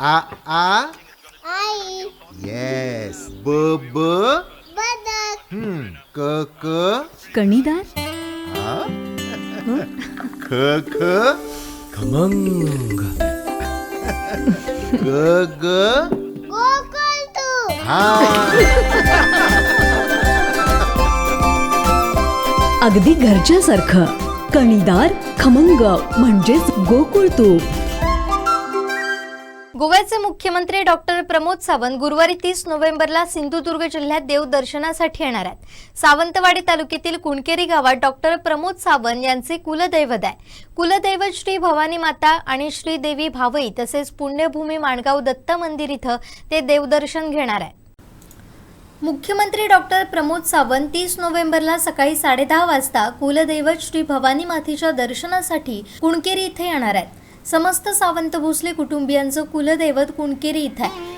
आ आ आई. Yes. ब ब बदक. क क कणीदार. आ हं? ख ख खमंग. ग ग गोकुळ तू. हा. अगदी घरच्यासारखं. कणीदार खमंग म्हणजेच गोकुळ तूप. गोव्याचे मुख्यमंत्री डॉक्टर प्रमोद सावंत गुरुवारी 30 नोव्हेंबरला सिंधुदुर्ग जिल्ह्यात देवदर्शनासाठी येणार आहेत. सावंतवाडी तालुक्यातील कुणकेरी गावात डॉक्टर प्रमोद सावंत यांचे कुलदैवत आहे. कुलदैवत श्री भवानी माता आणि श्री देवी भावई तसेच पुण्यभूमी माणगाव दत्त मंदिर इथं ते देवदर्शन घेणार आहे. मुख्यमंत्री डॉक्टर प्रमोद सावंत 30 नोव्हेंबरला सकाळी 10:30 वाजता कुलदैवत श्री भवानी मातेच्या दर्शनासाठी कुणकेरी इथे येणार आहेत. समस्त सावंत भोसले कुटुंबियांचं कुलदैवत कुणकेरी इथं आहे.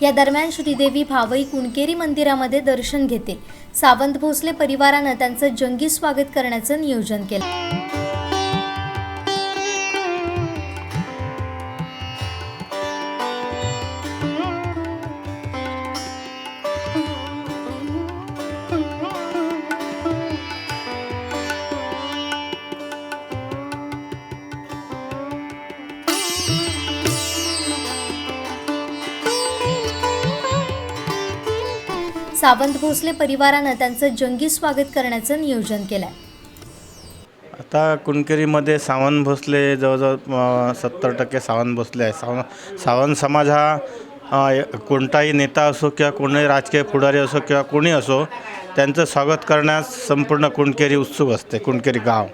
या दरम्यान श्रीदेवी भावई कुणकेरी मंदिरामध्ये दर्शन घेतील. सावंत भोसले परिवारानं त्यांचं जंगी स्वागत करण्याचं नियोजन केलं. सावंत भोसले परिवारानं त्यांचं जंगी स्वागत करण्याचं नियोजन केलंय. आता कुणकेरीमध्ये सावंत भोसले जवळजवळ 70% सावंत भोसले आहे. सावंत समाज हा कोणताही नेता असो किंवा कोणी राजकीय पुढारी असो किंवा कोणी असो, त्यांचं स्वागत करण्यास संपूर्ण कुणकेरी उत्सुक असते. कुणकेरी गाव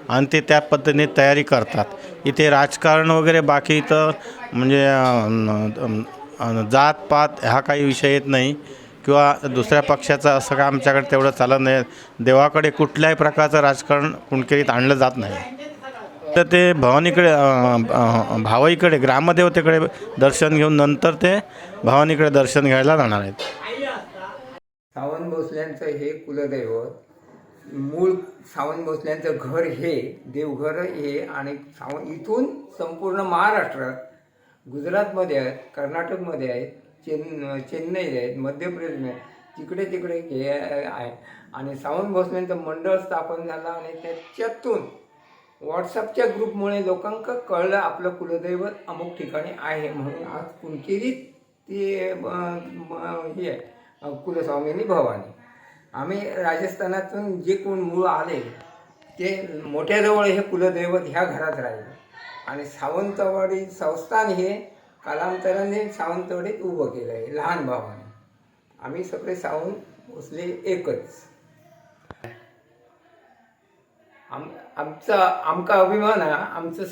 आणि ते त्या पद्धतीने तयारी करतात. इथे राजकारण वगैरे बाकी इथं म्हणजे जातपात हा काही विषय येत नाही किंवा दुसऱ्या पक्षाचं असं काय आमच्याकडे तेवढं चालत नाही. देवाकडे कुठल्याही प्रकारचं राजकारण कुणकेरीत आणलं जात नाही. तर ते भवानीकडे भावईकडे ग्रामदेवतेकडे दर्शन घेऊन नंतर ते भवानीकडे दर्शन घ्यायला जाणार आहेत. सावंत भोसल्यांचं हे कुलदैवत, मूळ सावंत भोसल्यांचं घर हे देवघर हे आणि इथून संपूर्ण महाराष्ट्रात, गुजरातमध्ये आहेत, कर्नाटकमध्ये आहेत, चेन्नई आहेत, मध्य प्रदेश, तिकडे तिकडे हे आहे. आणि सावंत भोसल्यांचं मंडळ स्थापन झालं आणि त्याच्यातून व्हॉट्सअपच्या ग्रुपमुळे लोकांना कळलं आपलं कुलदैवत अमुक ठिकाणी आहे म्हणून आज कुणकेरीत ते हे आहे कुलस्वामिनी भवानी. आम्ही राजस्थानातून जे कोण मूळ आले ते मोठ्याजवळ हे कुलदैवत ह्या घरात राहिले आणि सावंतवाडी संस्थान हे कालांतराने सावंतवाडीत उभं केलं आहे लहान भावाने. आम्ही सगळे सावंत भोसले एकच. आमचा अभिमान आहे. आमचं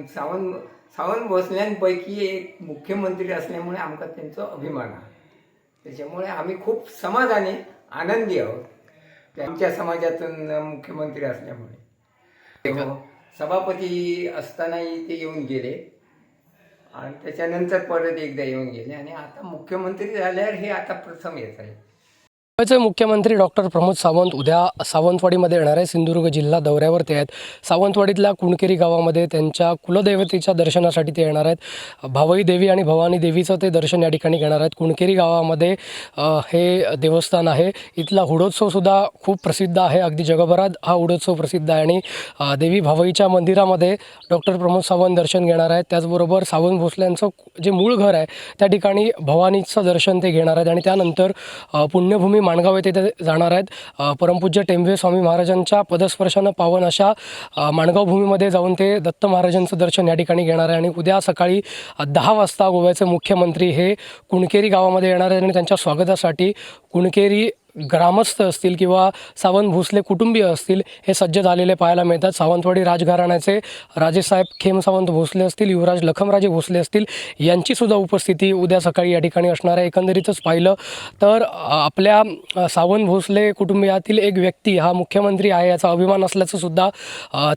सावंत भोसल्यांपैकी एक मुख्यमंत्री असल्यामुळे आमचा त्यांचा अभिमान आहे. त्याच्यामुळे आम्ही खूप समाधानी आनंदी आहोत आमच्या समाजातून मुख्यमंत्री असल्यामुळे. सभापती असतानाही ते येऊन गेले आणि त्याच्यानंतर परत एकदा येऊन गेले आणि आता मुख्यमंत्री झाल्यावर हे आता प्रथम येत आहे. गोव्याचे मुख्यमंत्री डॉक्टर प्रमोद सावंत उद्या सावंतवाडीमध्ये येणार आहे. सिंधुदुर्ग जिल्हा दौऱ्यावरती आहेत. सावंतवाडीतल्या कुणकेरी गावामध्ये त्यांच्या कुलदैवतेच्या दर्शनासाठी ते येणार आहेत. भावई देवी आणि भवानी देवीचं ते दर्शन या ठिकाणी घेणार आहेत. कुणकेरी गावामध्ये हे देवस्थान आहे. इथला हुडोत्सवसुद्धा खूप प्रसिद्ध आहे. अगदी जगभरात हा हुडोत्सव प्रसिद्ध आहे आणि देवी भावईच्या मंदिरामध्ये डॉक्टर प्रमोद सावंत दर्शन घेणार आहेत. त्याचबरोबर सावंत भोसल्यांचं जे मूळ घर आहे त्या ठिकाणी भवानीचं दर्शन ते घेणार आहेत आणि त्यानंतर पुण्यभूमी माणगाव येथे ते जाणार आहेत. परमपूज्य टेंभे स्वामी महाराजांच्या पदस्पर्शानं पावन अशा माणगाव भूमीमध्ये जाऊन ते दत्त महाराजांचं दर्शन या ठिकाणी घेणार आहे आणि उद्या सकाळी 10 वाजता गोव्याचे मुख्यमंत्री हे कुणकेरी गावामध्ये येणार आहेत आणि त्यांच्या स्वागतासाठी कुणकेरी ग्रामस्थ असतील किंवा सावंत भोसले कुटुंबीय असतील हे सज्ज झालेले पाहायला मिळतात. सावंतवाडी राजघराण्याचे राजेसाहेब खेम सावंत भोसले असतील, युवराज लखमराजे भोसले असतील, यांचीसुद्धा उपस्थिती उद्या सकाळी या ठिकाणी असणार आहे. एकंदरीतच पाहिलं तर आपल्या सावंत भोसले कुटुंबियातील एक व्यक्ती हा मुख्यमंत्री आहे याचा अभिमान असल्याचं सुद्धा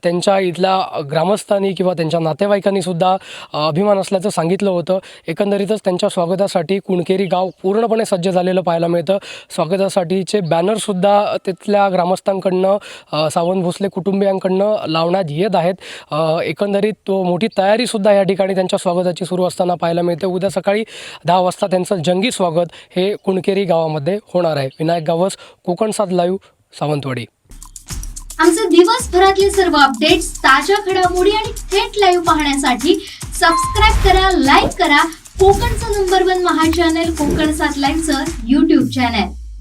त्यांच्या इथल्या ग्रामस्थांनी किंवा त्यांच्या नातेवाईकांनी सुद्धा अभिमान असल्याचं सांगितलं होतं. एकंदरीतच त्यांच्या स्वागतासाठी कुणकेरी गाव पूर्णपणे सज्ज झालेलं पाहायला मिळतं. स्वागतासाठीचे बॅनरसुद्धा तिथल्या ग्रामस्थांकडनं सावंत भोसले कुटुंबियांकडनं लावण्यात येत आहेत. एकंदरीत तो मोठी तयारीसुद्धा या ठिकाणी त्यांच्या स्वागताची सुरू असताना पाहायला मिळते. उद्या सकाळी 10 वाजता त्यांचं जंगी स्वागत हे कुणकेरी गावामध्ये होणार आहे. विनायक गावस, कोकण 7 लाईव्ह, सावंतवाडी. आमचे दिवसभरातले सर्व अपडेट्स, ताज्या घडामोडी आणि थेट लाईव्ह पाहण्यासाठी सबस्क्राईब करा, लाईक करा कोकणचं नंबर 1 महा चॅनल कोकण 7 लाईव्हचं YouTube चॅनल.